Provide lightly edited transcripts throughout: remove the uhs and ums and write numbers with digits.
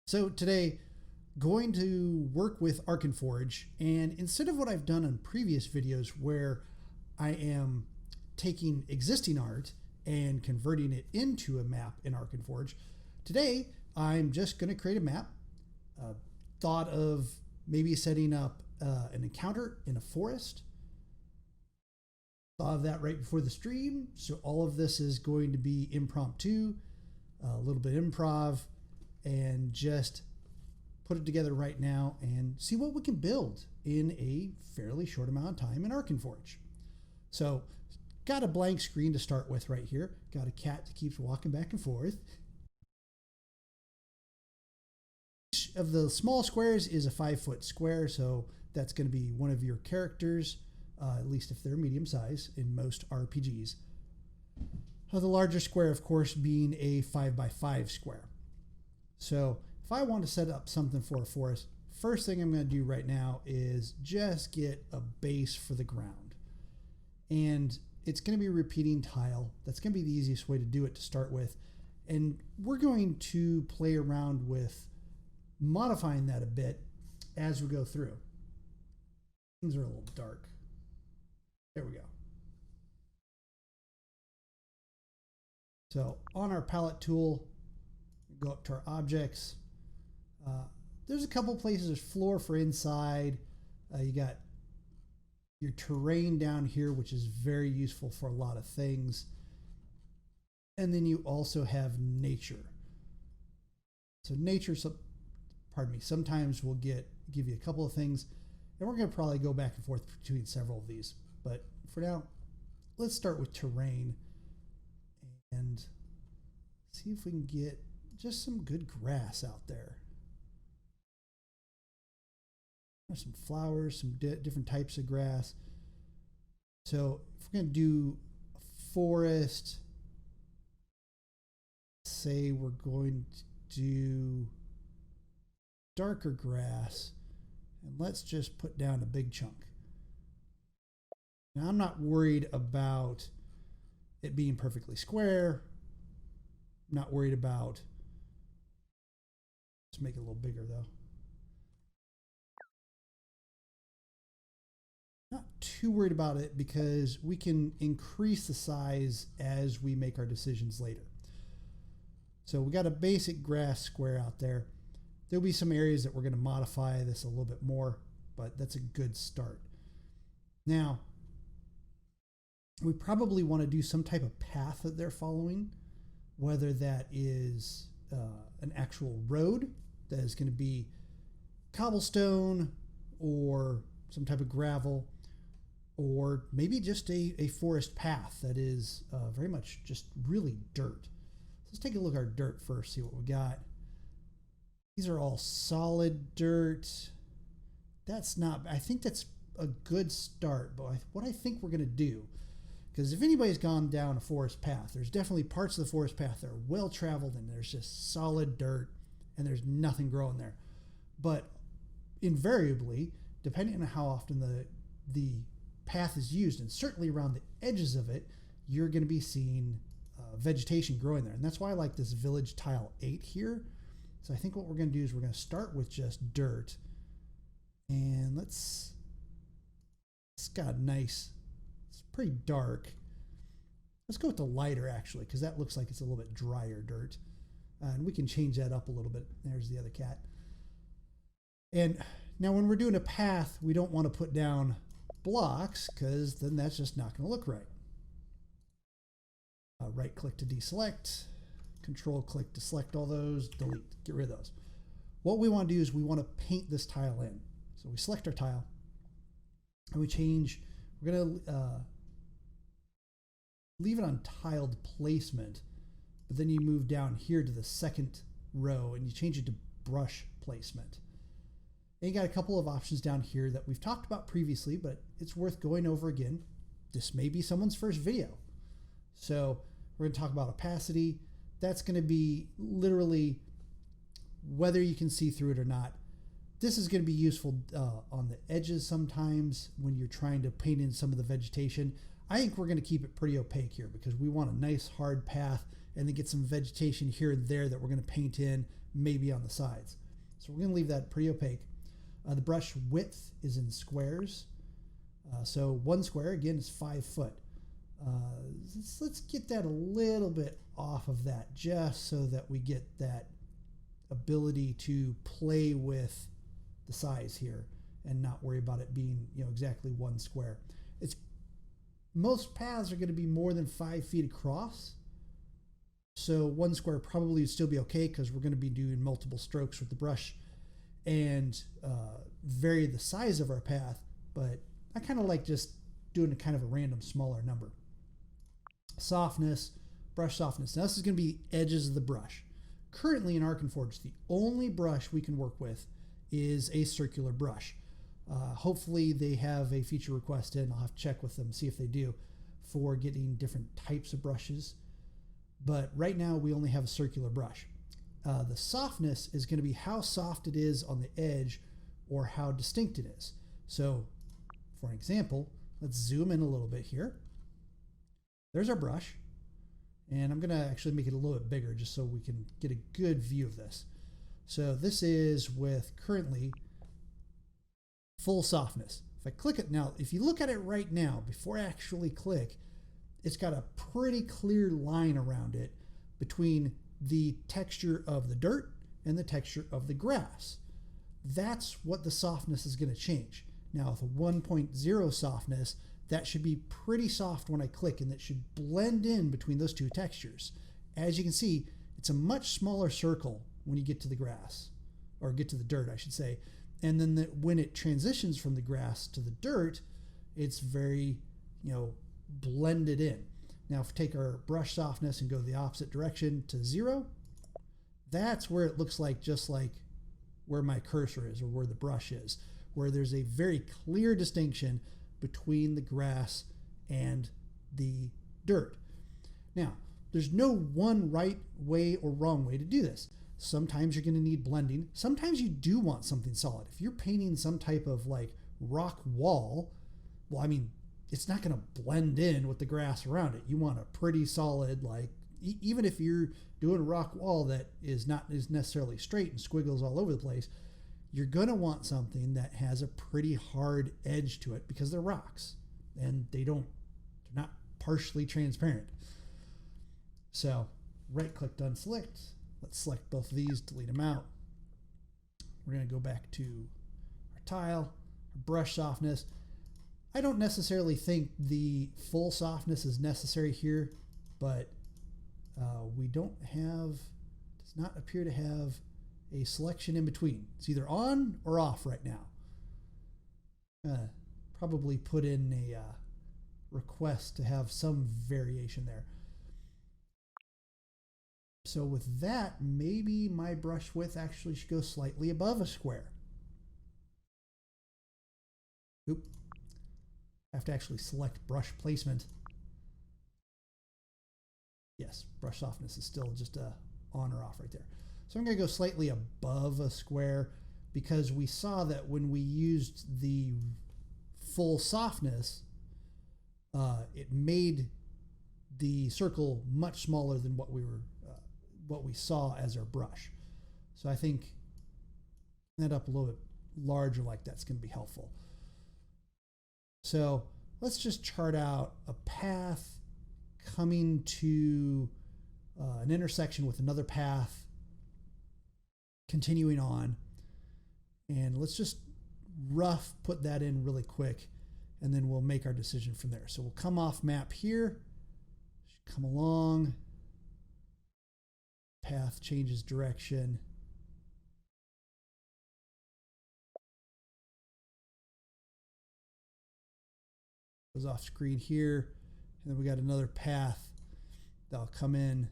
So today, going to work with Arkenforge, and instead of what I've done on previous videos where I am taking existing art and converting it into a map in Arkenforge, today I'm just going to create a map. Thought of maybe setting up an encounter in a forest. Thought of that right before the stream, so all of this is going to be impromptu, a little bit improv, and just put it together right now and see what we can build in a fairly short amount of time in Arkenforge. So got a blank screen to start with right here. Got a cat that keeps walking back and forth. Each of the small squares is a 5-foot square, so that's going to be one of your characters, at least if they're medium size in most RPGs. The larger square, of course, being a 5x5 square. So if I want to set up something for a forest, first thing I'm going to do right now is just get a base for the ground. And it's going to be a repeating tile. That's going to be the easiest way to do it to start with. And we're going to play around with modifying that a bit as we go through. Things are a little dark. There we go. So on our palette tool, go up to our objects. There's a couple places. There's floor for inside. You got your terrain down here, which is very useful for a lot of things. And then you also have nature. So nature, sometimes we'll give you a couple of things, and we're going to probably go back and forth between several of these. But for now, let's start with terrain and see if we can get just some good grass out there. There's some flowers, some different types of grass. So if we're going to do a forest, say we're going to do darker grass, and let's just put down a big chunk. Now I'm not worried about it being perfectly square. I'm not worried about, let's make it a little bigger though. Not too worried about it because we can increase the size as we make our decisions later. So we got a basic grass square out there. There'll be some areas that we're going to modify this a little bit more, but that's a good start. Now, we probably want to do some type of path that they're following, whether that is an actual road that is going to be cobblestone or some type of gravel, or maybe just a forest path that is very much just really dirt. Let's take a look at our dirt first, see what we got. These are all solid dirt. That's not, I think that's a good start, but what I think we're going to do, because if anybody's gone down a forest path, there's definitely parts of the forest path that are well traveled and there's just solid dirt and there's nothing growing there. But invariably, depending on how often the path is used, and certainly around the edges of it, you're going to be seeing vegetation growing there. And that's why I like this village tile 8 here. So I think what we're going to do is we're going to start with just dirt. And it's got nice, it's pretty dark. Let's go with the lighter actually, because that looks like it's a little bit drier dirt. And we can change that up a little bit. There's the other cat. And now when we're doing a path, we don't want to put down blocks because then that's just not going to look right. Right click to deselect, control click to select all those, delete, get rid of those. What we want to do is we want to paint this tile in. So we select our tile and we change, we're going to leave it on tiled placement, but then you move down here to the second row and you change it to brush placement. And you got a couple of options down here that we've talked about previously, but it's worth going over again. This may be someone's first video. So we're going to talk about opacity. That's going to be literally whether you can see through it or not. This is going to be useful on the edges sometimes when you're trying to paint in some of the vegetation. I think we're going to keep it pretty opaque here because we want a nice hard path and then get some vegetation here and there that we're going to paint in, maybe on the sides. So we're going to leave that pretty opaque. The brush width is in squares. So 1 square, again, is 5 foot. Let's get that a little bit off of that, just so that we get that ability to play with the size here and not worry about it being, exactly 1 square. Most paths are going to be more than 5 feet across. So 1 square probably would still be okay, because we're going to be doing multiple strokes with the brush and vary the size of our path. But I kind of like just doing a kind of a random smaller number. Softness, brush softness. Now this is going to be the edges of the brush. Currently in Arkenforge, the only brush we can work with is a circular brush. Hopefully they have a feature request in. I'll have to check with them, see if they do, for getting different types of brushes. But right now we only have a circular brush. The softness is going to be how soft it is on the edge or how distinct it is. So for an example, let's zoom in a little bit here. There's our brush. And I'm going to actually make it a little bit bigger just so we can get a good view of this. So this is with currently full softness. If I click it now, if you look at it right now, before I actually click, it's got a pretty clear line around it between the texture of the dirt and the texture of the grass. That's what the softness is going to change. Now with a 1.0 softness, that should be pretty soft when I click, and that should blend in between those two textures. As you can see, it's a much smaller circle when you get to the grass, or get to the dirt, I should say. And then when it transitions from the grass to the dirt, it's very, blended in. Now, if we take our brush softness and go the opposite direction to 0, that's where it looks like just like where my cursor is, or where the brush is, where there's a very clear distinction between the grass and the dirt. Now, there's no one right way or wrong way to do this. Sometimes you're going to need blending. Sometimes you do want something solid. If you're painting some type of like rock wall, well, I mean, it's not going to blend in with the grass around it. You want a pretty solid, like, even if you're doing a rock wall that is not necessarily straight and squiggles all over the place, you're going to want something that has a pretty hard edge to it, because they're rocks and they're not partially transparent. So right click to unselect. Let's select both of these, delete them out. We're going to go back to our tile, our brush softness. I don't necessarily think the full softness is necessary here, but we don't have, does not appear to have a selection in between. It's either on or off right now. Probably put in a request to have some variation there. So with that, maybe my brush width actually should go slightly above a square. Oop. I have to actually select brush placement. Yes, brush softness is still just a on or off right there. So I'm going to go slightly above a square, because we saw that when we used the full softness, it made the circle much smaller than what we saw as our brush. So I think that up a little bit larger like that's going to be helpful. So let's just chart out a path coming to an intersection with another path, continuing on, and let's just rough put that in really quick, and then we'll make our decision from there. So we'll come off map here, come along, path changes direction. Goes off screen here, and then we got another path that'll come in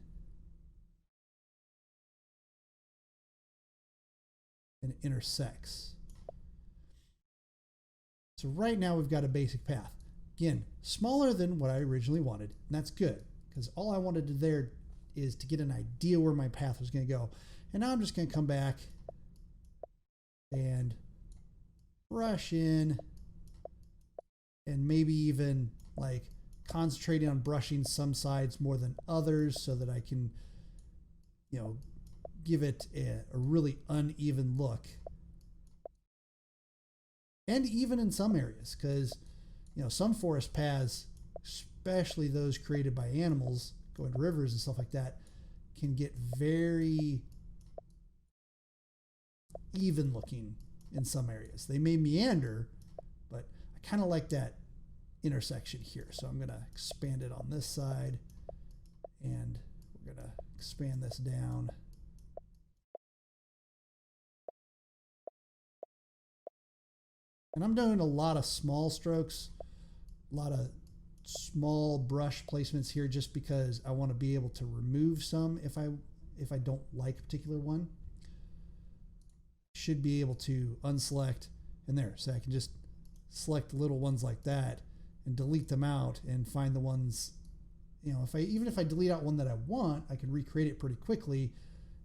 and intersects. So right now we've got a basic path. Again, smaller than what I originally wanted, and that's good, because all I wanted to there is to get an idea where my path was going to go. And now I'm just going to come back and brush in, and maybe even like concentrating on brushing some sides more than others, so that I can, give it a really uneven look. And even in some areas, because some forest paths, especially those created by animals going to rivers and stuff like that, can get very even looking in some areas. They may meander, but I kind of like that intersection here. So I'm going to expand it on this side, and we're going to expand this down. And I'm doing a lot of small strokes, a lot of small brush placements here, just because I want to be able to remove some if I don't like a particular one. Should be able to unselect and there. So I can just select little ones like that and delete them out and find the ones, even if I delete out one that I want, I can recreate it pretty quickly.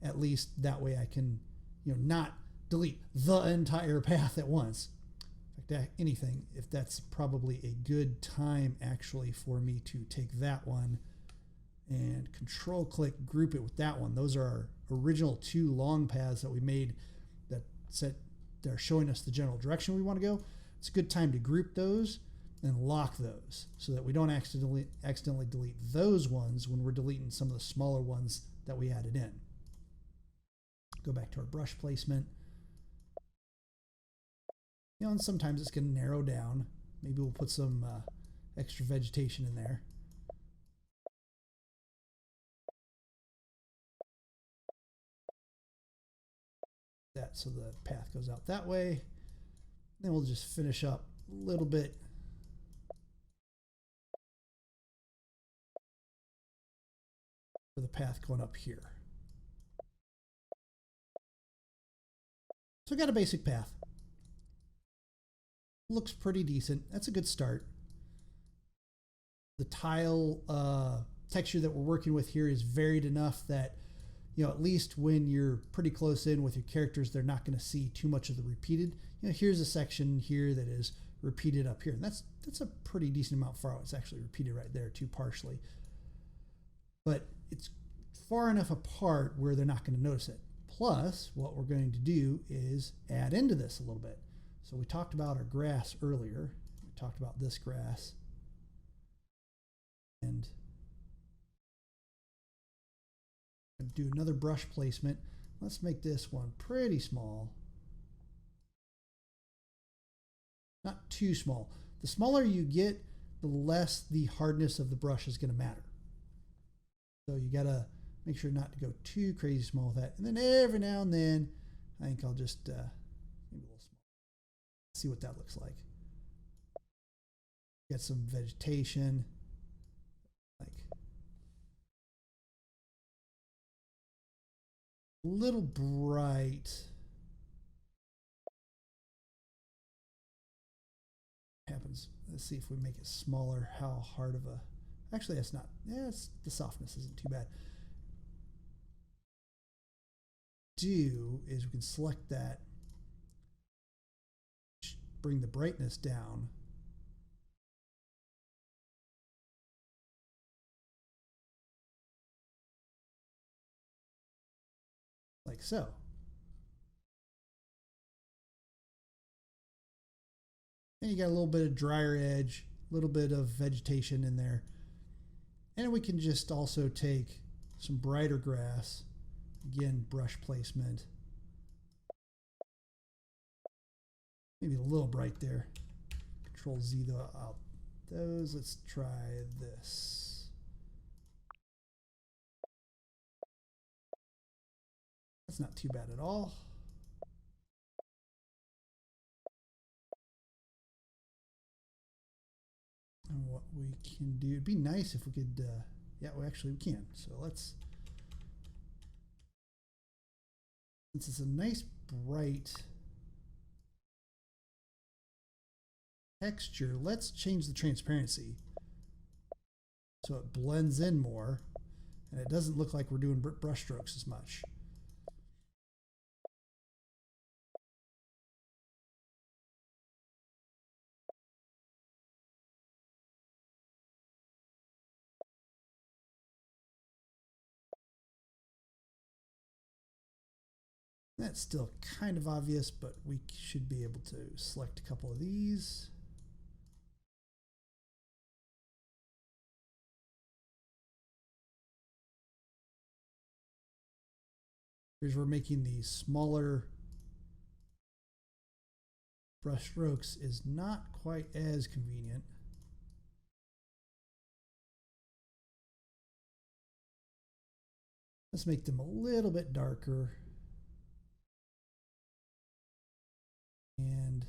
At least that way I can, not delete the entire path at once. Anything, if that's probably a good time actually for me to take that one and control click group it with that one. Those are our original 2 long paths that we made that they're showing us the general direction we want to go. It's a good time to group those and lock those so that we don't accidentally delete those ones when we're deleting some of the smaller ones that we added in. Go back to our brush placement. And sometimes it's going to narrow down. Maybe we'll put some extra vegetation in there. That so the path goes out that way. Then we'll just finish up a little bit. For the path going up here. So I got a basic path. Looks pretty decent. That's a good start. The tile texture that we're working with here is varied enough that, at least when you're pretty close in with your characters, they're not going to see too much of the repeated. Here's a section here that is repeated up here. And that's a pretty decent amount far out. It's actually repeated right there too, partially. But it's far enough apart where they're not going to notice it. Plus, what we're going to do is add into this a little bit. So we talked about our grass earlier. We talked about this grass. And do another brush placement. Let's make this one pretty small. Not too small. The smaller you get, the less the hardness of the brush is going to matter. So you got to make sure not to go too crazy small with that. And then every now and then, I think I'll just maybe a little small. See what that looks like. Get some vegetation, like a little bright. Happens. Let's see if we make it smaller. How hard of a? Actually, that's not. Yeah, the softness isn't too bad. Do is we can select that. Bring the brightness down. Like so. And you got a little bit of drier edge, a little bit of vegetation in there. And we can just also take some brighter grass. Again, brush placement. Maybe a little bright there. Control Z out those. Let's try this. That's not too bad at all. And what we can do, it'd be nice if we could, yeah, well, actually we can. So let's, since it's a nice bright texture, let's change the transparency so it blends in more and it doesn't look like we're doing brush strokes as much. That's still kind of obvious, but we should be able to select a couple of these. Here's where making these smaller brush strokes is not quite as convenient. Let's make them a little bit darker. And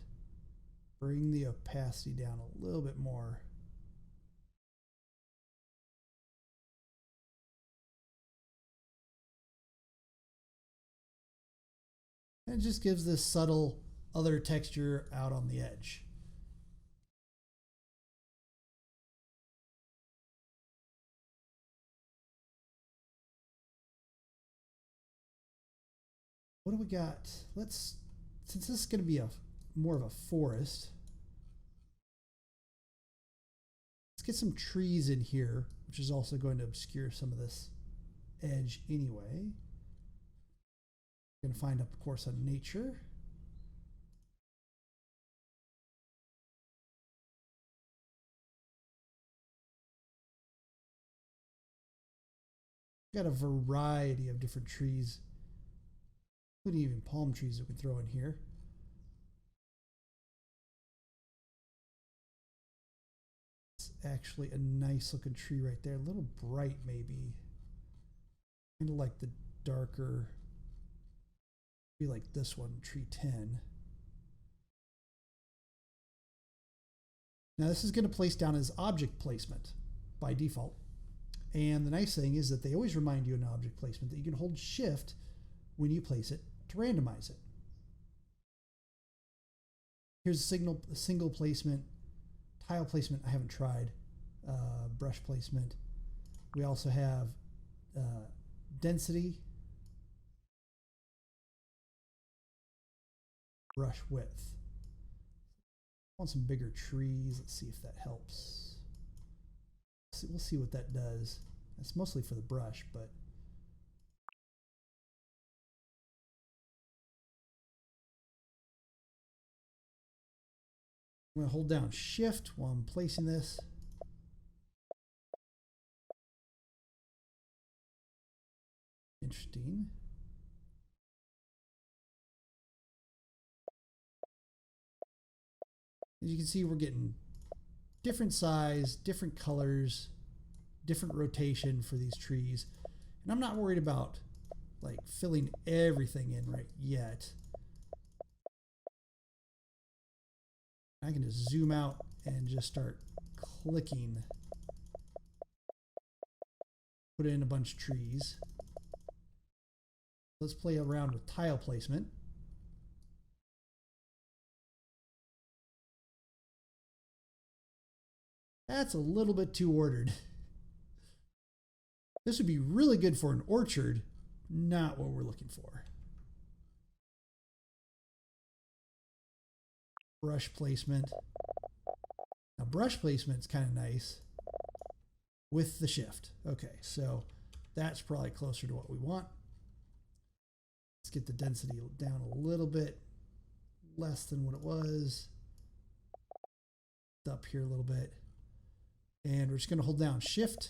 bring the opacity down a little bit more. And it just gives this subtle other texture out on the edge. What do we got? Since this is going to be more of a forest, let's get some trees in here, which is also going to obscure some of this edge anyway. We're going to find up, of course, on nature. We've got a variety of different trees, including even palm trees we can throw in here. It's actually a nice looking tree right there. A little bright maybe. Kind of like the darker, be like this one, tree 10. Now this is going to place down as object placement by default. And the nice thing is that they always remind you in object placement that you can hold shift when you place it to randomize it. Here's a single placement, tile placement I haven't tried, brush placement. We also have density, brush width. I want some bigger trees. Let's see if that helps. We'll see what that does. It's mostly for the brush, but I'm going to hold down shift while I'm placing this. Interesting. As you can see, we're getting different size, different colors, different rotation for these trees. And I'm not worried about like filling everything in right yet. I can just zoom out and just start clicking. Put in a bunch of trees. Let's play around with tile placement. That's a little bit too ordered. This would be really good for an orchard, not what we're looking for. Brush placement. Now brush placement is kind of nice with the shift. Okay, so that's probably closer to what we want. Let's get the density down a little bit, less than what it was. Up here a little bit. And we're just going to hold down shift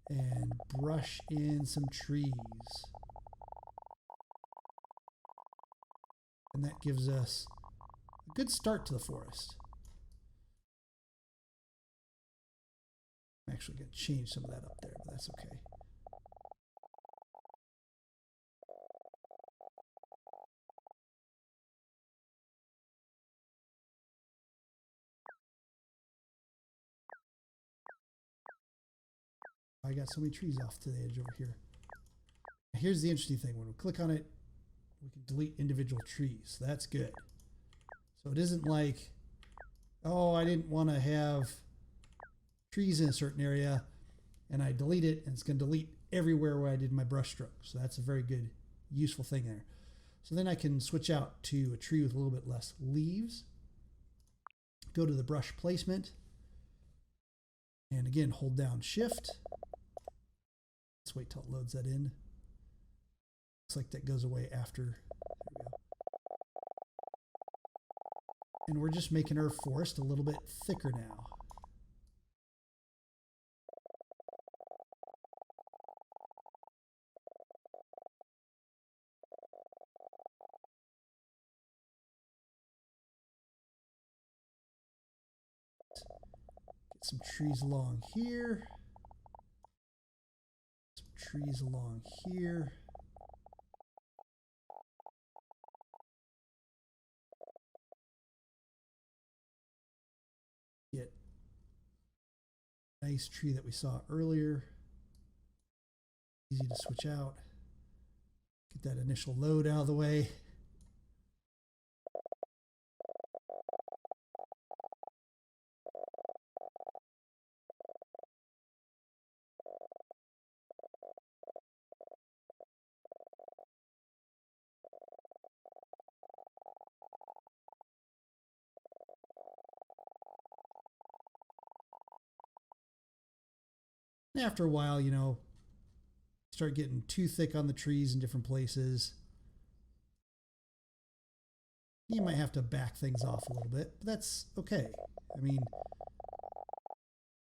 and brush in some trees. And that gives us a good start to the forest. I'm actually going to change some of that up there, but that's okay. I got so many trees off to the edge over here. Here's the interesting thing. When we click on it, we can delete individual trees. That's good. So it isn't like, oh, I didn't want to have trees in a certain area, and I delete it, and it's going to delete everywhere where I did my brush stroke. So that's a very good, useful thing there. So then I can switch out to a tree with a little bit less leaves. Go to the brush placement. And again, hold down shift. Let's wait till it loads that in. Looks like that goes away after. There we go. And we're just making our forest a little bit thicker now. Get some trees along here. Some trees along here. Get a nice tree that we saw earlier. Easy to switch out. Get that initial load out of the way. And after a while, you know, start getting too thick on the trees in different places. You might have to back things off a little bit, but that's okay. I mean,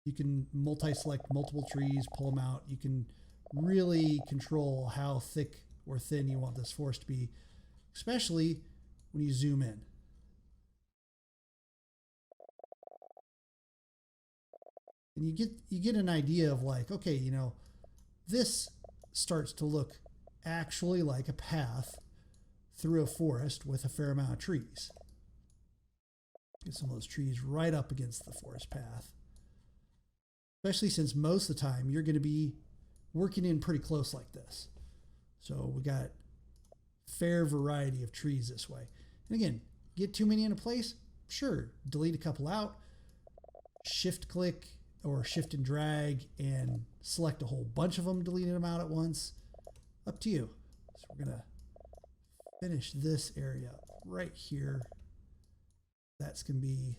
you can multi-select multiple trees, pull them out. You can really control how thick or thin you want this forest to be, especially when you zoom in. And you get an idea of like, okay, you know, this starts to look actually like a path through a forest with a fair amount of trees. Get some of those trees right up against the forest path. Especially since most of the time you're going to be working in pretty close like this. So we got fair variety of trees this way. And again, get too many in a place? Sure, delete a couple out, shift click or shift and drag and select a whole bunch of them, deleting them out at once. Up to you. So we're going to finish this area right here. That's going to be,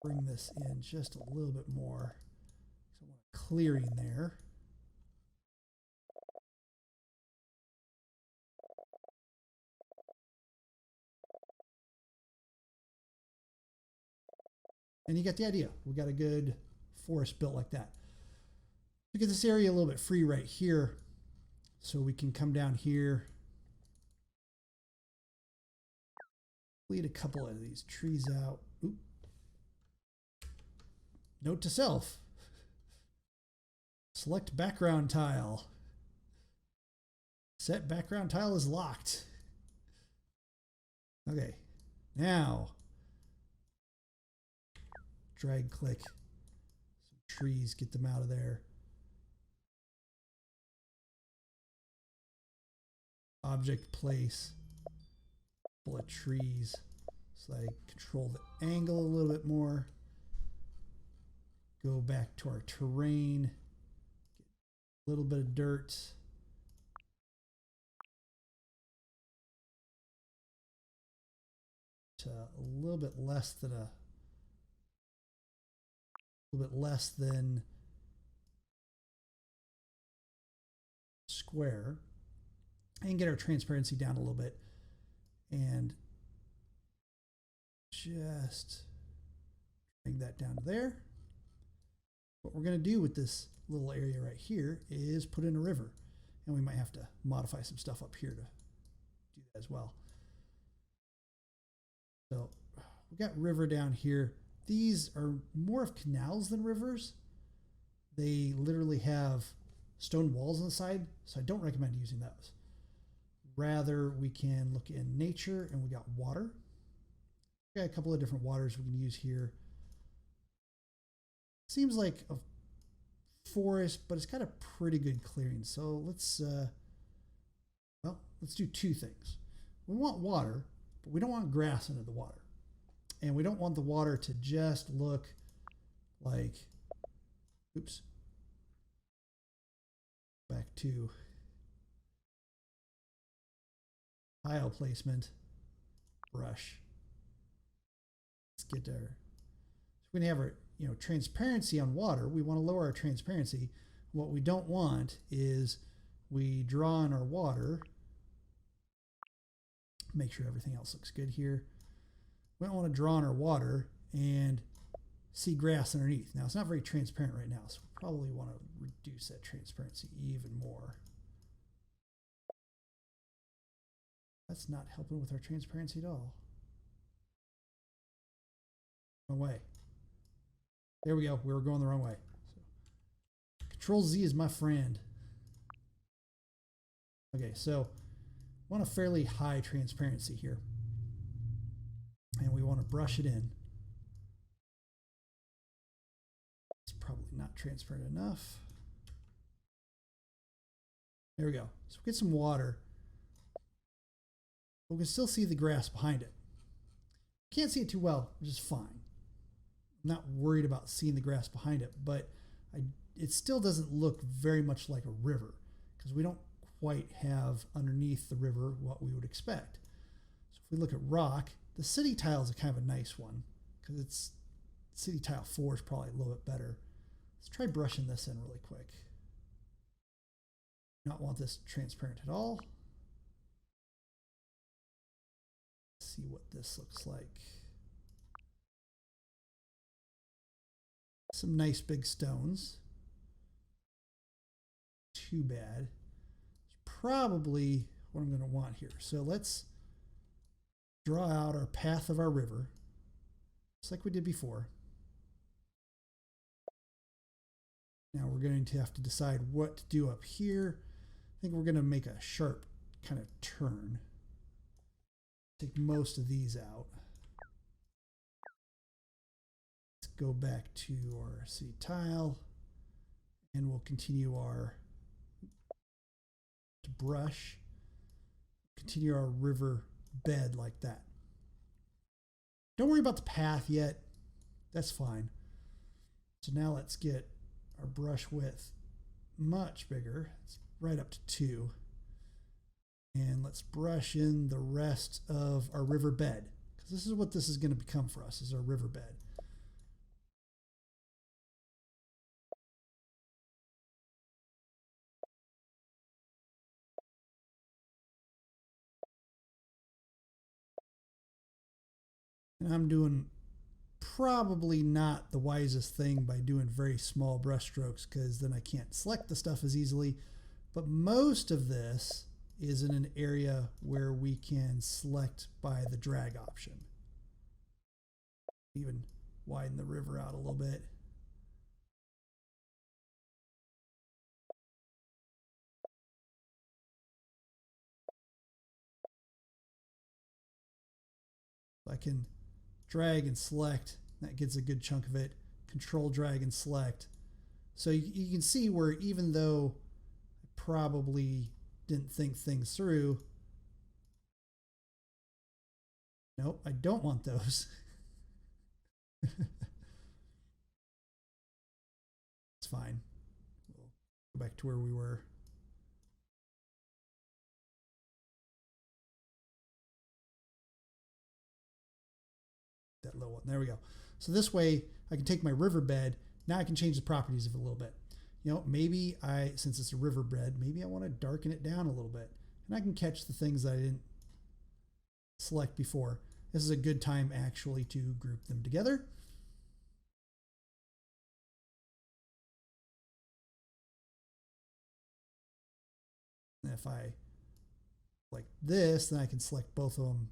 bring this in just a little bit more. So I want a clearing there. And you get the idea. We got a good forest built like that. We get this area a little bit free right here. So we can come down here. Lead a couple of these trees out. Oop. Note to self. Select background tile. Set background tile is locked. Okay. Now drag click some trees, get them out of there. Object place, full of trees, so I control the angle a little bit more. Go back to our terrain, get a little bit of dirt. To a little bit less than square, and get our transparency down a little bit, and just bring that down to there. What we're going to do with this little area right here is put in a river, and we might have to modify some stuff up here to do that as well. So we got river down here. These are more of canals than rivers. They literally have stone walls on the side, so I don't recommend using those. Rather, we can look in nature, and we got water. We got a couple of different waters we can use here. Seems like a forest, but it's got a pretty good clearing. So let's do two things. We want water, but we don't want grass into the water. And we don't want the water to just look like, oops, back to tile placement, brush. Let's get there. So we're going to have our, you know, transparency on water. We want to lower our transparency. What we don't want is we draw on our water. Make sure everything else looks good here. We don't want to draw on our water and see grass underneath. Now, it's not very transparent right now, so we probably want to reduce that transparency even more. That's not helping with our transparency at all. Wrong way. There we go. We were going the wrong way. So, Control Z is my friend. Okay, so we want a fairly high transparency here. And we want to brush it in. It's probably not transparent enough. There we go. So we get some water. But we can still see the grass behind it. Can't see it too well, which is fine. I'm not worried about seeing the grass behind it, but it still doesn't look very much like a river because we don't quite have underneath the river what we would expect. So if we look at rock, the city tile is a kind of a nice one because it's city tile 4 is probably a little bit better. Let's try brushing this in really quick. Not want this transparent at all. Let's see what this looks like. Some nice big stones. Too bad. It's probably what I'm going to want here. So let's draw out our path of our river, just like we did before. Now we're going to have to decide what to do up here. I think we're going to make a sharp kind of turn. Take most of these out. Let's go back to our city tile, and we'll continue our brush. Continue our river bed like that. Don't worry about the path yet. That's fine. So now let's get our brush width much bigger. It's right up to 2. And let's brush in the rest of our river bed, because this is what this is going to become for us, is our river bed. And I'm doing probably not the wisest thing by doing very small brush strokes, because then I can't select the stuff as easily. But most of this is in an area where we can select by the drag option. Even widen the river out a little bit. I can drag and select. That gets a good chunk of it. Control, drag, and select. So you can see where, even though I probably didn't think things through. Nope, I don't want those. It's fine. We'll go back to where we were. That little one. There we go. So this way I can take my riverbed. Now I can change the properties of it a little bit. You know, maybe since it's a riverbed, maybe I want to darken it down a little bit. And I can catch the things that I didn't select before. This is a good time actually to group them together. And if I like this, then I can select both of them,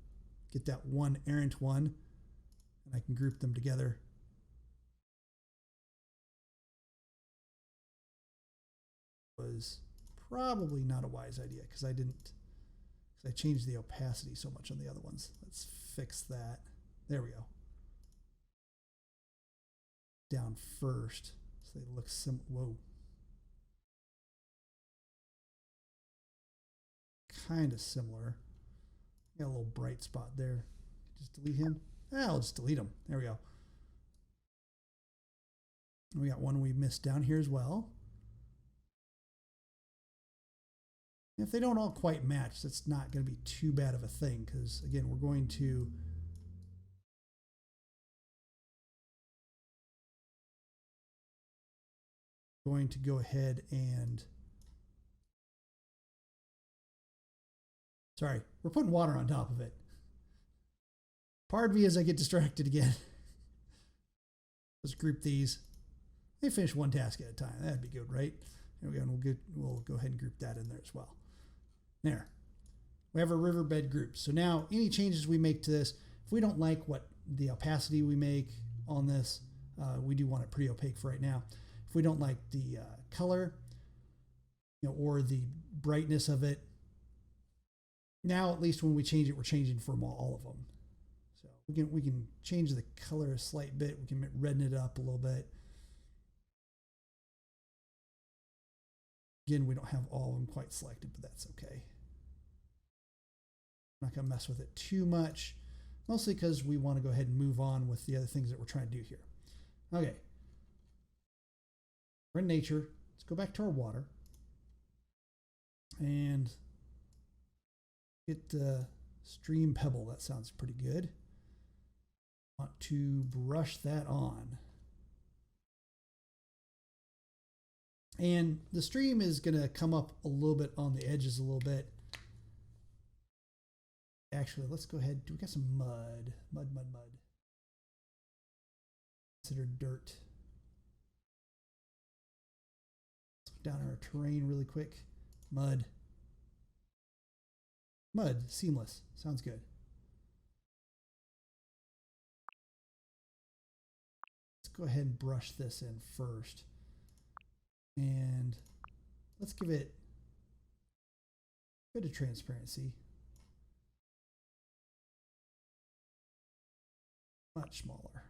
get that one errant one, and I can group them together. Was probably not a wise idea because I changed the opacity so much on the other ones. Let's fix that. There we go. Down first so they look similar. Whoa. Kind of similar. Got a little bright spot there. Just delete him. I'll just delete him. There we go. We got one we missed down here as well. If they don't all quite match, that's not going to be too bad of a thing, because again, we're going to go ahead and Sorry, we're putting water on top of it. Pardon me as I get distracted again. Let's group these. They finish one task at a time. That'd be good, right? There we go. And we'll go ahead and group that in there as well. There. We have our riverbed group. So now any changes we make to this, if we don't like what the opacity we make on this, we do want it pretty opaque for right now. If we don't like the color, or the brightness of it, now at least when we change it, we're changing from all of them. So we can change the color a slight bit. We can redden it up a little bit. Again, we don't have all of them quite selected, but that's okay. I'm not going to mess with it too much, mostly because we want to go ahead and move on with the other things that we're trying to do here. Okay. We're in nature. Let's go back to our water and get the stream pebble. That sounds pretty good. Want to brush that on. And the stream is going to come up a little bit on the edges a little bit. Actually, let's go ahead. We got some mud. Mud. Considered dirt. Let's go down our terrain really quick. Mud. Seamless. Sounds good. Let's go ahead and brush this in first. And let's give it a bit of transparency. Much smaller.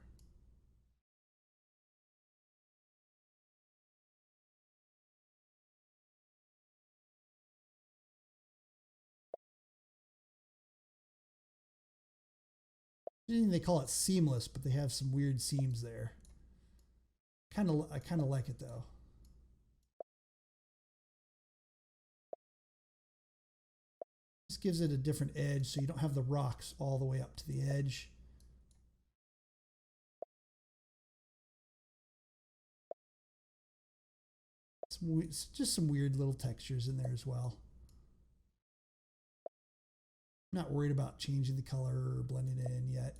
They call it seamless, but they have some weird seams there. I kind of like it though. This gives it a different edge, so you don't have the rocks all the way up to the edge. It's just some weird little textures in there as well. I'm not worried about changing the color or blending it in yet.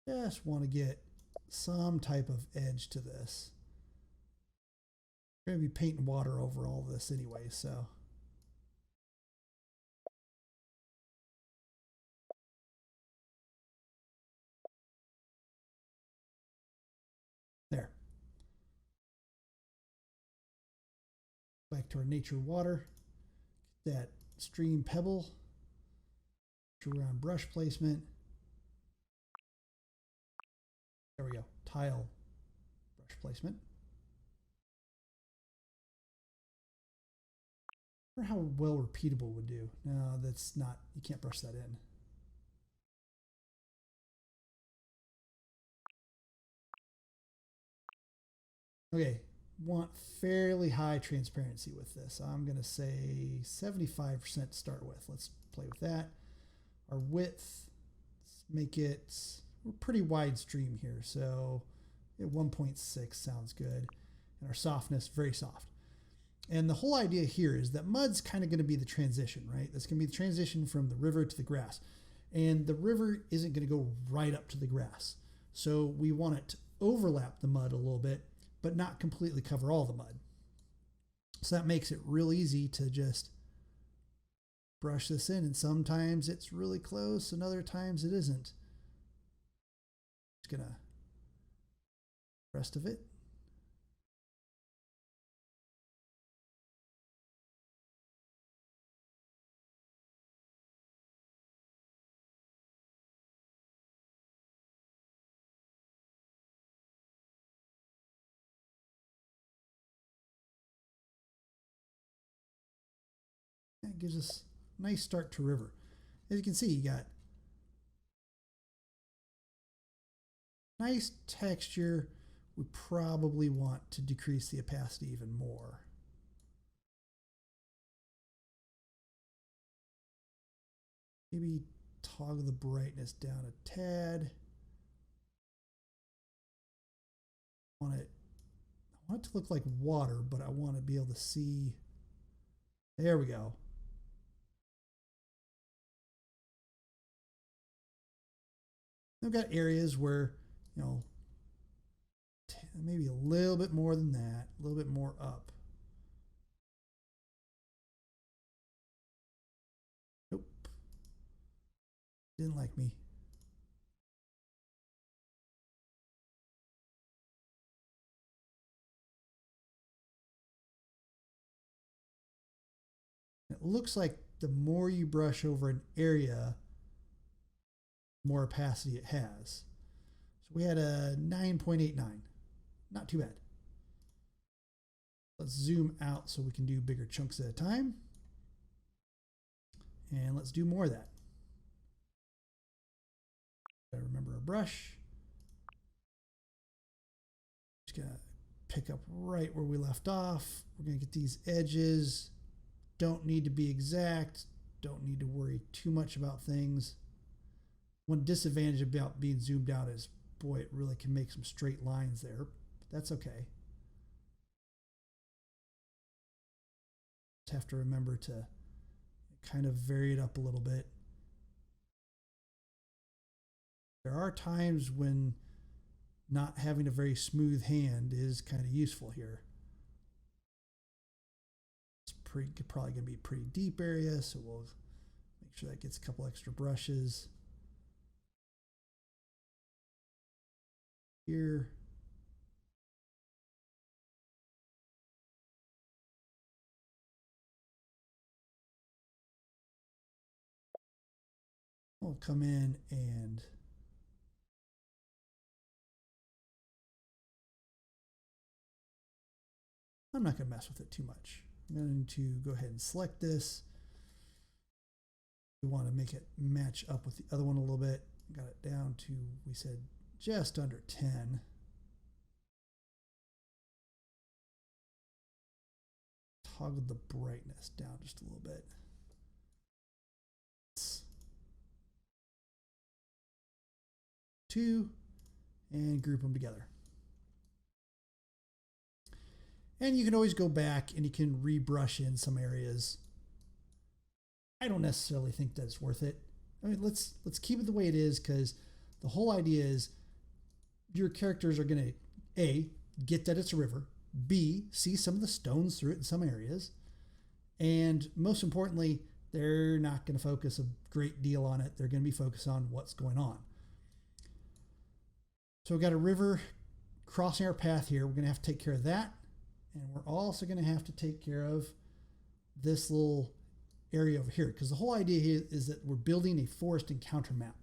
Just want to get some type of edge to this. We're going to be painting water over all this anyway, so. There. Back to our nature water. Get that stream pebble. Around brush placement. There we go. Tile brush placement. I wonder how well repeatable would do. No, that's not, you can't brush that in. Okay, want fairly high transparency with this. I'm going to say 75% to start with. Let's play with that. Our width, let's make it, we're pretty wide stream here, so at 1.6 sounds good. And our softness, very soft. And the whole idea here is that mud's kind of going to be the transition, right? That's going to be the transition from the river to the grass. And the river isn't going to go right up to the grass. So we want it to overlap the mud a little bit, but not completely cover all the mud. So that makes it real easy to just brush this in. And sometimes it's really close and other times it isn't. Just gonna rest of it. That gives us a nice start to river. As you can see, you got nice texture. We probably want to decrease the opacity even more. Maybe toggle the brightness down a tad. I want it to look like water, but I want to be able to see. There we go. I've got areas where, you know, maybe a little bit more than that, a little bit more up. Nope. Didn't like me. It looks like the more you brush over an area, the more opacity it has. So we had a 9.89. Not too bad. Let's zoom out so we can do bigger chunks at a time. And let's do more of that. Gotta remember our brush. Just gotta pick up right where we left off. We're gonna get these edges. Don't need to be exact. Don't need to worry too much about things. One disadvantage about being zoomed out is, boy, it really can make some straight lines there. But that's okay. Just have to remember to kind of vary it up a little bit. There are times when not having a very smooth hand is kind of useful here. Probably going to be a pretty deep area, so we'll make sure that gets a couple extra brushes. Here. We'll come in and I'm not going to mess with it too much. I'm going to go ahead and select this. We want to make it match up with the other one a little bit. Got it down to, we said, just under 10. Toggle the brightness down just a little bit. Two, and group them together. And you can always go back and you can rebrush in some areas. I don't necessarily think that's worth it. I mean, let's keep it the way it is, because the whole idea is your characters are going to, A, get that it's a river, B, see some of the stones through it in some areas, and most importantly, they're not going to focus a great deal on it. They're going to be focused on what's going on. So we've got a river crossing our path here. We're going to have to take care of that. And we're also going to have to take care of this little area over here, because the whole idea here is that we're building a forest encounter map.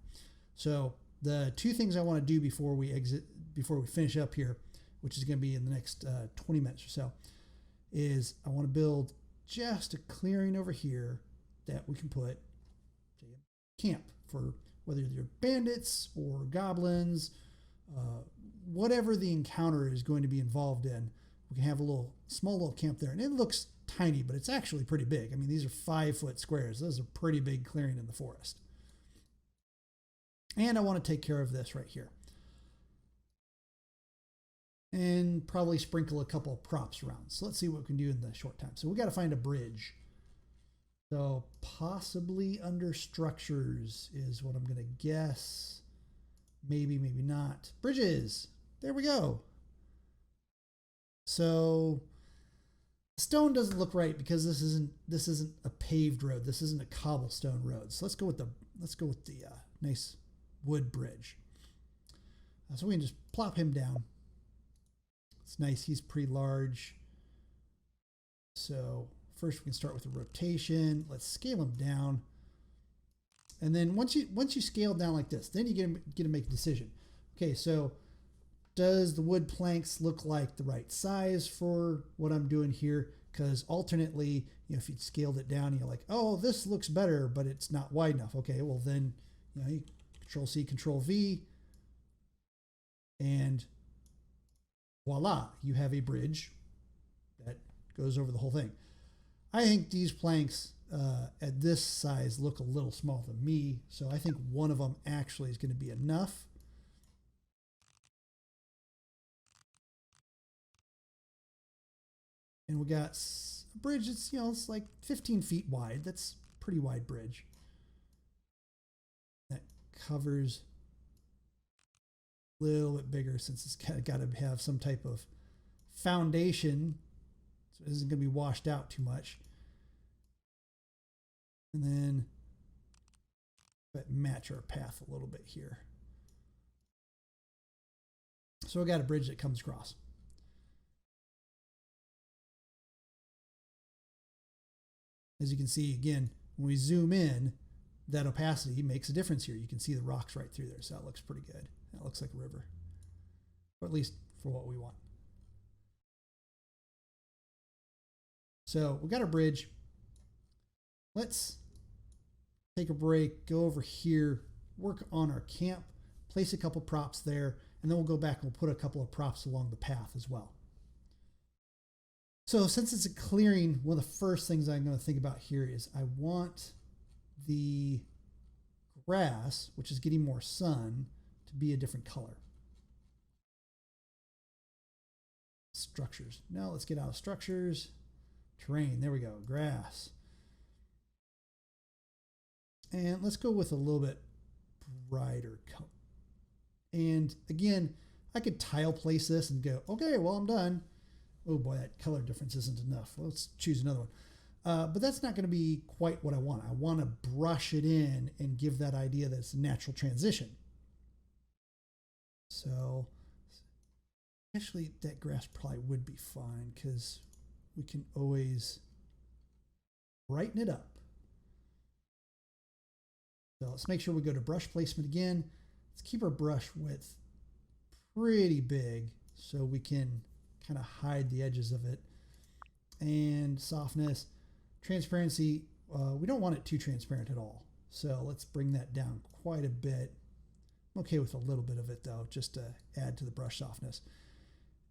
So the two things I want to do before we finish up here, which is going to be in the next 20 minutes or so, is I want to build just a clearing over here that we can put camp for, whether they're bandits or goblins, whatever the encounter is going to be involved in. We can have a small little camp there, and it looks tiny, but it's actually pretty big. I mean, these are 5-foot squares. Those are pretty big clearing in the forest. And I want to take care of this right here. And probably sprinkle a couple of props around. So let's see what we can do in the short time. So we got to find a bridge. So possibly under structures is what I'm going to guess. Maybe, maybe not. Bridges. There we go. So stone doesn't look right because this isn't a paved road. This isn't a cobblestone road. So let's go with the nice wood bridge. So we can just plop him down. It's nice. He's pretty large. So first we can start with the rotation. Let's scale him down. And then once you scale down like this, then you get to make a decision. Okay, so does the wood planks look like the right size for what I'm doing here? Because alternately, if you scaled it down, you're like, oh, this looks better, but it's not wide enough. Okay, well then, you Control C, Control V, and voila, you have a bridge that goes over the whole thing. I think these planks at this size look a little small to me, so I think one of them actually is going to be enough. And we got a bridge that's, it's like 15 feet wide. That's a pretty wide bridge. That covers a little bit bigger since it's got to have some type of foundation, so it isn't going to be washed out too much. And then match our path a little bit here. So we got a bridge that comes across. As you can see, again, when we zoom in, that opacity makes a difference here. You can see the rocks right through there, so that looks pretty good. That looks like a river, or at least for what we want. So we got our bridge. Let's take a break, go over here, work on our camp, place a couple props there, and then we'll go back and we'll put a couple of props along the path as well. So since it's a clearing, one of the first things I'm going to think about here is I want the grass, which is getting more sun, to be a different color. Structures. Now let's get out of structures. Terrain. There we go. Grass. And let's go with a little bit brighter color. And again, I could tile place this and go, okay, well, I'm done. Oh boy, that color difference isn't enough. Let's choose another one. But that's not going to be quite what I want. I want to brush it in and give that idea that it's a natural transition. So actually that grass probably would be fine because we can always brighten it up. So let's make sure we go to brush placement again. Let's keep our brush width pretty big so we can kind of hide the edges of it. And softness, transparency, we don't want it too transparent at all. So let's bring that down quite a bit. I'm okay with a little bit of it though, just to add to the brush softness.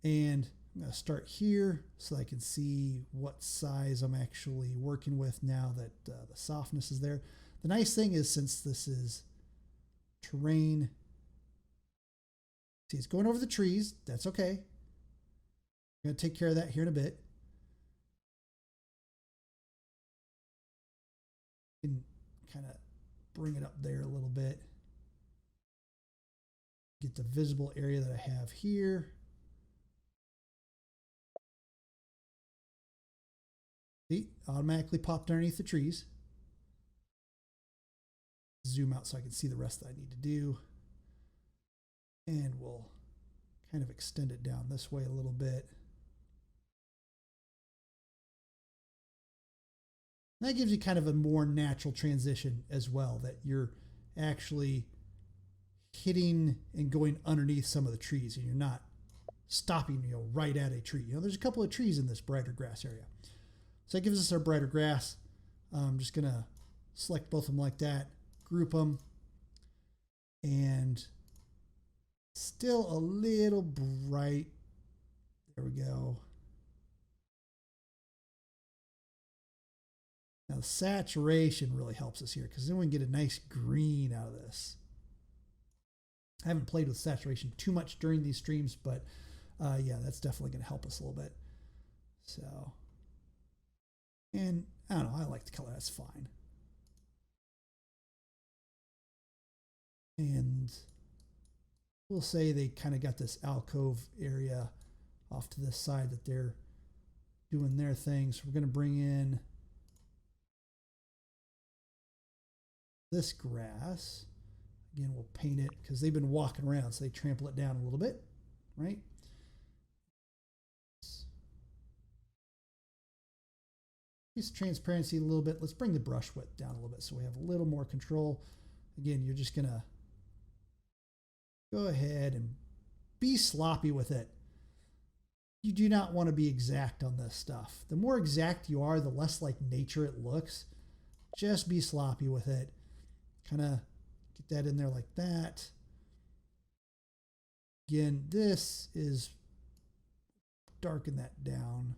And I'm going to start here so I can see what size I'm actually working with now that the softness is there. The nice thing is, since this is terrain, see, it's going over the trees. That's okay. I'm going to take care of that here in a bit. And kind of bring it up there a little bit. Get the visible area that I have here. See, automatically popped underneath the trees. Zoom out so I can see the rest that I need to do. And we'll kind of extend it down this way a little bit. And that gives you kind of a more natural transition as well, that you're actually hitting and going underneath some of the trees and you're not stopping, right at a tree. There's a couple of trees in this brighter grass area. So that gives us our brighter grass. I'm just going to select both of them like that, group them, and still a little bright. There we go. Now the saturation really helps us here because then we can get a nice green out of this. I haven't played with saturation too much during these streams, but yeah, that's definitely going to help us a little bit. So, and I don't know, I like the color, that's fine. And we'll say they kind of got this alcove area off to the side that they're doing their thing. So we're going to bring in this grass. Again, we'll paint it because they've been walking around, so they trample it down a little bit, right? Increase transparency a little bit. Let's bring the brush width down a little bit so we have a little more control. Again, you're just going to go ahead and be sloppy with it. You do not want to be exact on this stuff. The more exact you are, the less like nature it looks. Just be sloppy with it. Kind of get that in there like that. Again, this is darken that down.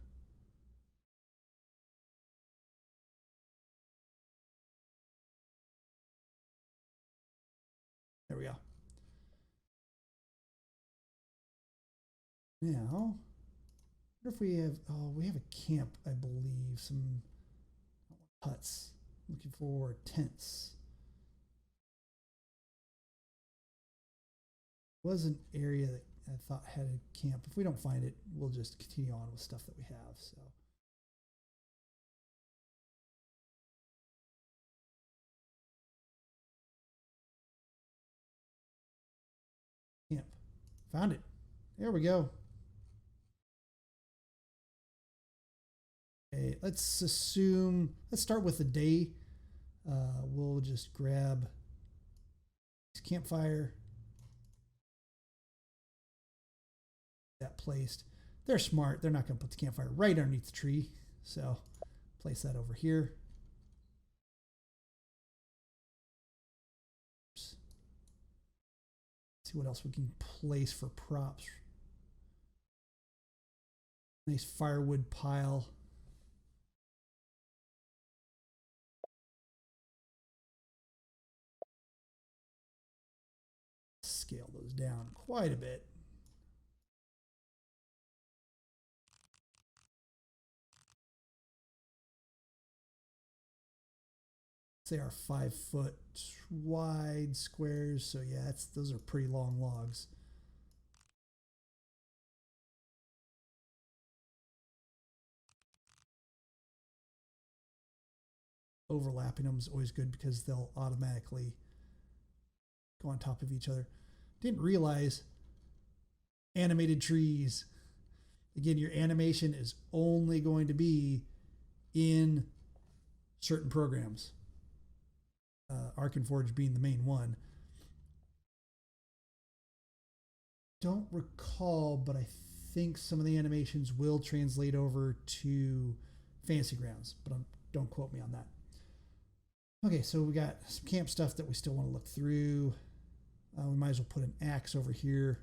Now, what if we have, oh, we have a camp, I believe, some huts. Looking for tents. Was an area that I thought had a camp. If we don't find it, we'll just continue on with stuff that we have. So. Camp. Found it. There we go. Okay, let's assume, let's start with the day. We'll just grab this campfire. That placed. They're smart. They're not going to put the campfire right underneath the tree. So place that over here. See what else we can place for props. Nice firewood pile. Scale those down quite a bit. They are 5 foot wide squares, so yeah, those are pretty long logs. Overlapping them is always good because they'll automatically go on top of each other. Didn't realize animated trees. Again, your animation is only going to be in certain programs. Arkenforge being the main one. Don't recall, but I think some of the animations will translate over to Fantasy Grounds, but don't quote me on that. Okay, so we got some camp stuff that we still want to look through. We might as well put an axe over here.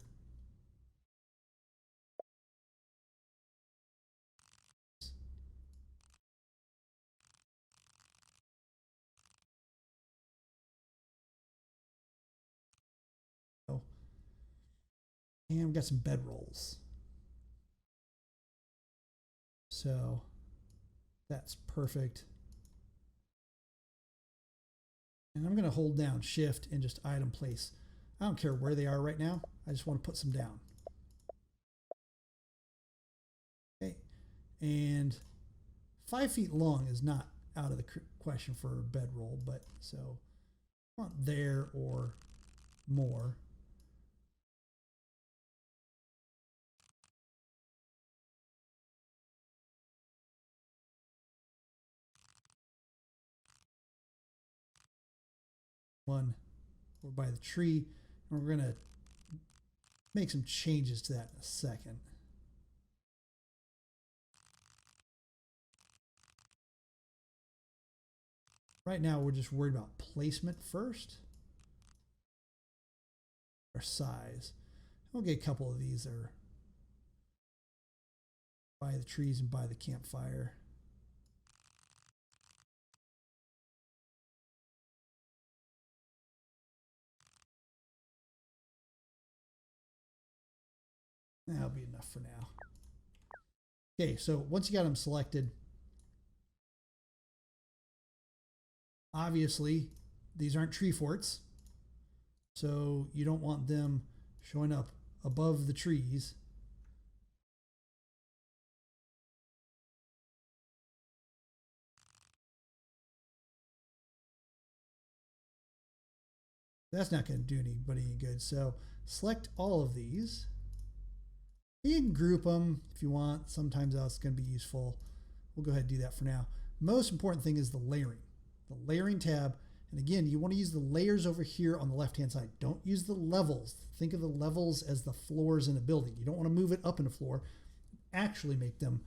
And we've got some bedrolls. So that's perfect. And I'm going to hold down shift and just item place. I don't care where they are right now. I just want to put some down. Okay. And 5 feet long is not out of the question for a bedroll, but so I want there or more. One, we're by the tree, and we're going to make some changes to that in a second. Right now, we're just worried about placement first, or size. We'll get a couple of these that are by the trees and by the campfire. That'll be enough for now. Okay, so once you got them selected, obviously these aren't tree forts, so you don't want them showing up above the trees. That's not going to do anybody any good. So select all of these. You can group them if you want. Sometimes that's going to be useful. We'll go ahead and do that for now. Most important thing is the layering. The layering tab. And again, you want to use the layers over here on the left-hand side. Don't use the levels. Think of the levels as the floors in a building. You don't want to move it up in a floor. Actually make them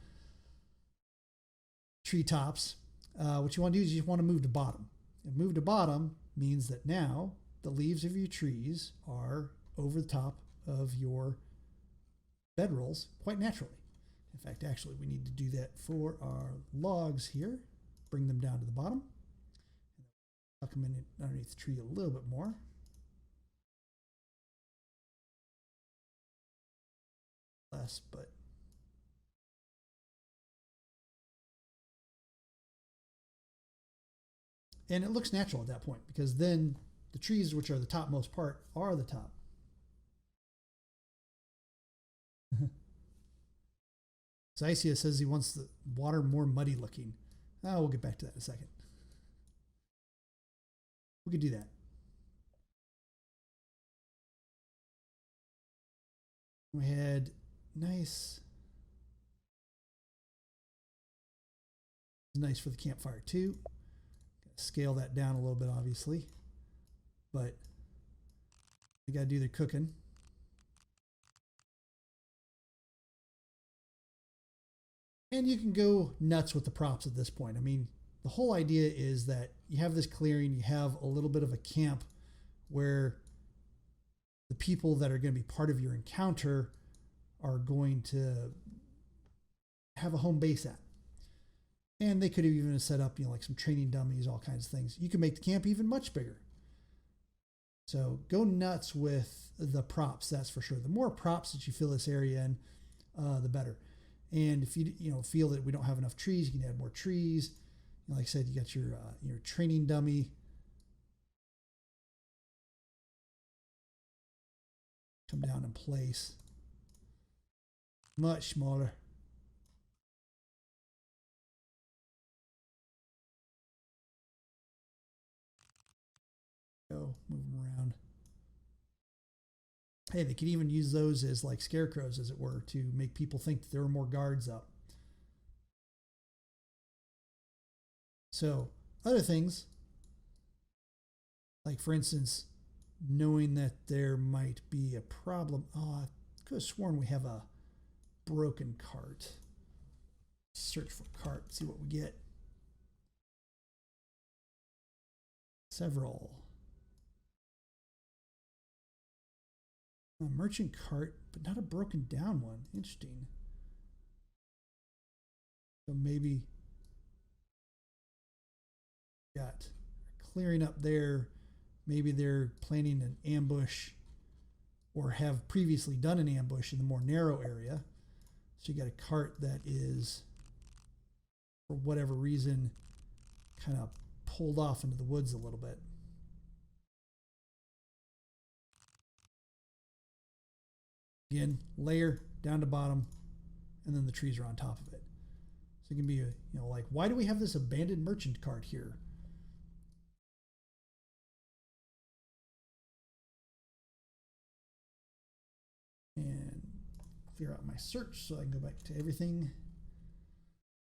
treetops. What you want to do is you want to move to bottom. And move to bottom means that now the leaves of your trees are over the top of your bedrolls quite naturally. In fact, actually, we need to do that for our logs here. Bring them down to the bottom. Tuck them in underneath the tree a little bit more. less, but and it looks natural at that point because then the trees, which are the topmost part, are the top. Zycia says he wants the water more muddy looking. Oh, we'll get back to that in a second. We could do that. We had nice for the campfire too. Scale that down a little bit, obviously, but they got to do their cooking. And you can go nuts with the props at this point. I mean, the whole idea is that you have this clearing, you have a little bit of a camp where the people that are going to be part of your encounter are going to have a home base at. And they could have even set up, you know, like some training dummies, all kinds of things. You can make the camp even much bigger. So go nuts with the props, that's for sure. The more props that you fill this area in, the better. And if you feel that we don't have enough trees, you can add more trees. You know, like I said, you got your training dummy. Come down in place. Much smaller. Go, move them around. Hey, they could even use those as like scarecrows, as it were, to make people think that there are more guards up. So, other things, like for instance, knowing that there might be a problem. Oh, I could have sworn we have a broken cart. Search for cart, see what we get. Several. A merchant cart, but not a broken down one. Interesting. So maybe got clearing up there. Maybe they're planning an ambush or have previously done an ambush in the more narrow area. So you got a cart that is, for whatever reason, kind of pulled off into the woods a little bit. Again, layer down to bottom, and then the trees are on top of it. So it can be like, why do we have this abandoned merchant cart here? And clear out my search so I can go back to everything.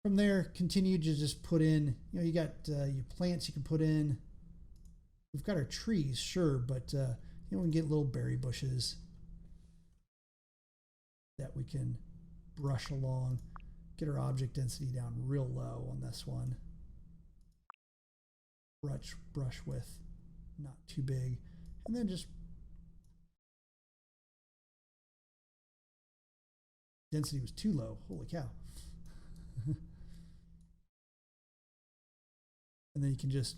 From there, continue to just put in, you got your plants you can put in. We've got our trees, sure, but we can get little berry bushes that we can brush along, get our object density down real low on this one. Brush with, not too big, and then just density was too low. Holy cow. And then you can just,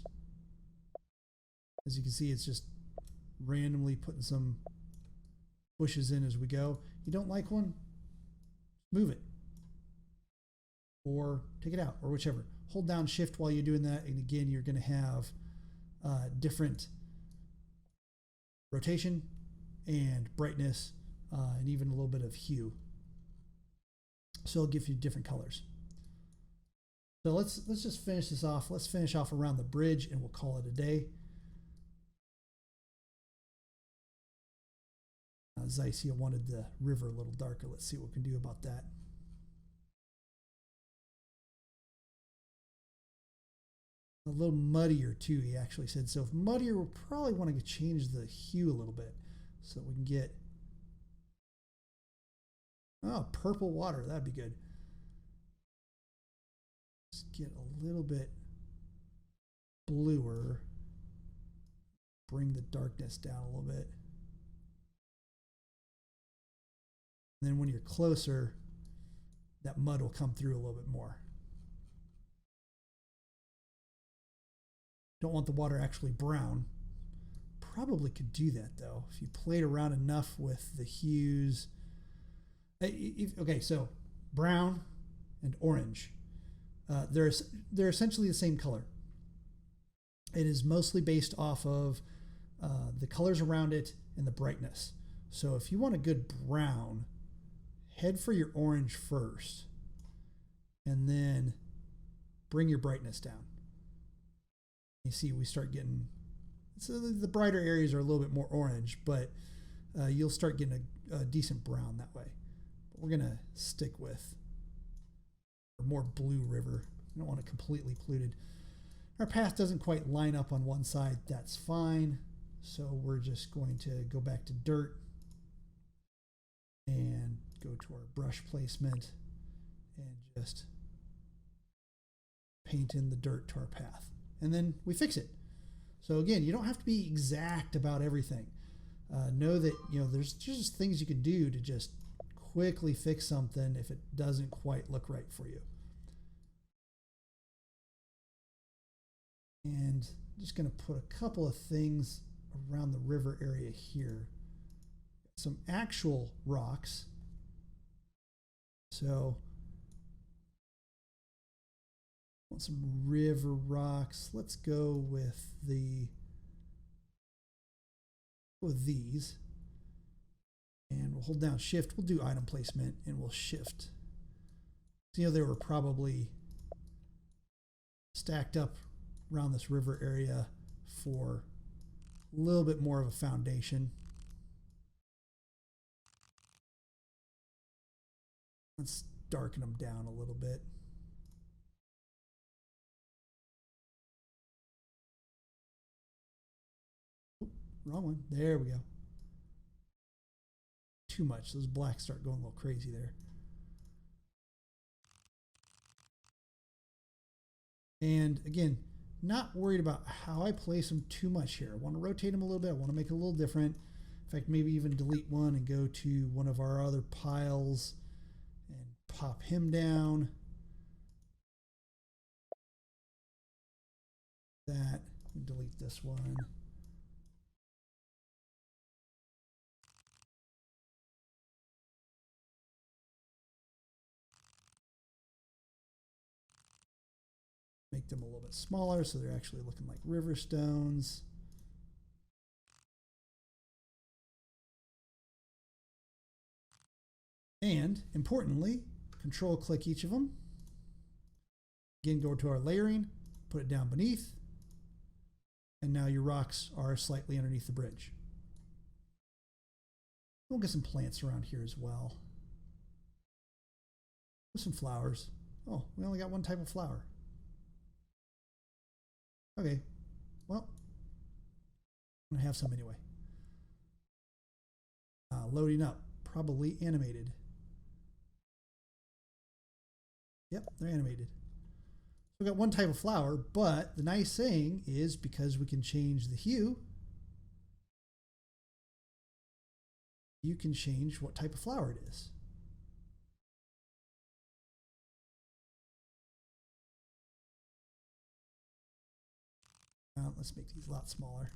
as you can see, it's just randomly putting some bushes in as we go. You don't like one, move it or take it out or whichever. Hold down shift while you're doing that, and again you're going to have different rotation and brightness and even a little bit of hue, so it'll give you different colors. So let's just finish this off. Let's finish off around the bridge and we'll call it a day. Zycia wanted the river a little darker. Let's see what we can do about that. A little muddier too, he actually said. So if muddier, we'll probably want to change the hue a little bit so that we can get, purple water. That'd be good. Just get a little bit bluer. Bring the darkness down a little bit. And then when you're closer, that mud will come through a little bit more. Don't want the water actually brown. Probably could do that though. If you played around enough with the hues, Okay, so brown and orange, they're essentially the same color. It is mostly based off of the colors around it and the brightness. So if you want a good brown, head for your orange first, and then bring your brightness down. You see, we start getting, so the brighter areas are a little bit more orange, but you'll start getting a decent brown that way. But we're gonna stick with a more blue river. We don't want it completely polluted. Our path doesn't quite line up on one side, that's fine. So we're just going to go back to dirt and go to our brush placement and just paint in the dirt to our path. And then we fix it. So again, you don't have to be exact about everything. Know that, you know, there's just things you can do to just quickly fix something if it doesn't quite look right for you. And I'm just going to put a couple of things around the river area here. Some actual rocks. So I want some river rocks. Let's go with these. And we'll hold down shift. We'll do item placement and we'll shift. So, you know, they were probably stacked up around this river area for a little bit more of a foundation. Let's darken them down a little bit. Oop, wrong one. There we go. Too much. Those blacks start going a little crazy there. And again, not worried about how I place them too much here. I want to rotate them a little bit. I want to make it a little different. In fact, maybe even delete one and go to one of our other piles and pop him down. That, and delete this one. Make them a little bit smaller so they're actually looking like river stones. And importantly, control click each of them. Again, go to our layering, put it down beneath, and now your rocks are slightly underneath the bridge. We'll get some plants around here as well. With some flowers. Oh, we only got one type of flower. Okay, well, I'm gonna have some anyway. Loading up, probably animated. Yep, they're animated. We've got one type of flower, but the nice thing is because we can change the hue, you can change what type of flower it is. Let's make these a lot smaller.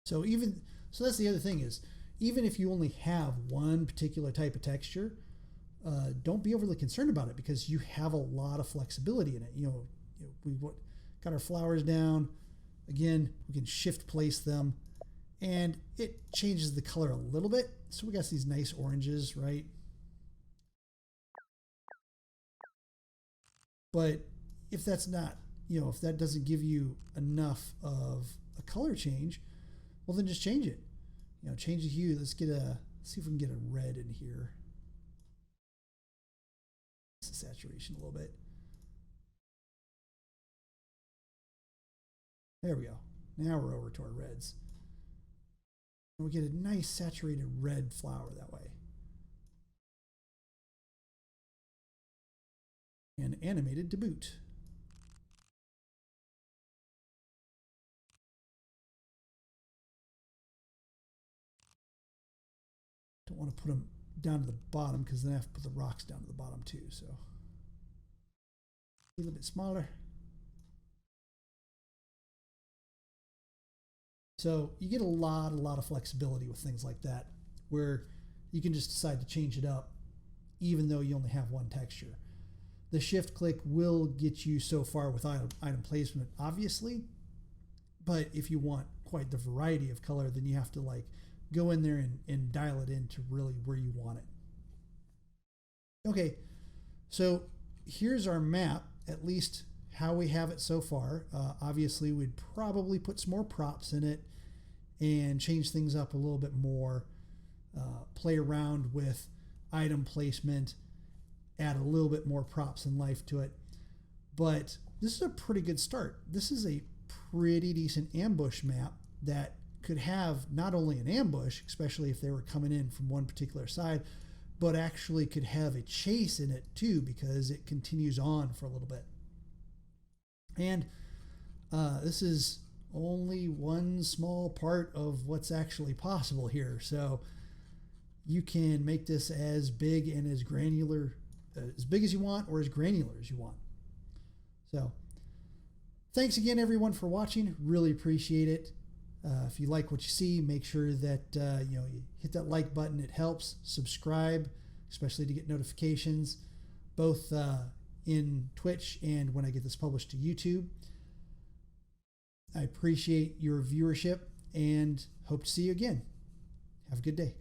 So that's the other thing is, even if you only have one particular type of texture, don't be overly concerned about it because you have a lot of flexibility in it. We've got our flowers down. Again, we can shift place them and it changes the color a little bit. So we got these nice oranges, right? But if that's not, if that doesn't give you enough of a color change, well, then just change it. Change the hue. Let's see if we can get a red in here. The saturation a little bit. There we go. Now we're over to our reds. And we get a nice saturated red flower that way. And animated to boot. Don't want to put them down to the bottom because then I have to put the rocks down to the bottom too. So a little bit smaller. So you get a lot of flexibility with things like that, where you can just decide to change it up even though you only have one texture. The shift click will get you so far with item placement, obviously, but if you want quite the variety of color, then you have to like go in there and dial it in to really where you want it. Okay, so here's our map, at least how we have it so far. Obviously, we'd probably put some more props in it and change things up a little bit more, play around with item placement, add a little bit more props and life to it. But this is a pretty good start. This is a pretty decent ambush map that could have not only an ambush, especially if they were coming in from one particular side, but actually could have a chase in it too, because it continues on for a little bit. And this is only one small part of what's actually possible here. So you can make this as big and as granular, as big as you want, or as granular as you want. So thanks again, everyone, for watching. Really appreciate it. If you like what you see, make sure that you hit that like button. It helps. Subscribe, especially to get notifications, both in Twitch and when I get this published to YouTube. I appreciate your viewership and hope to see you again. Have a good day.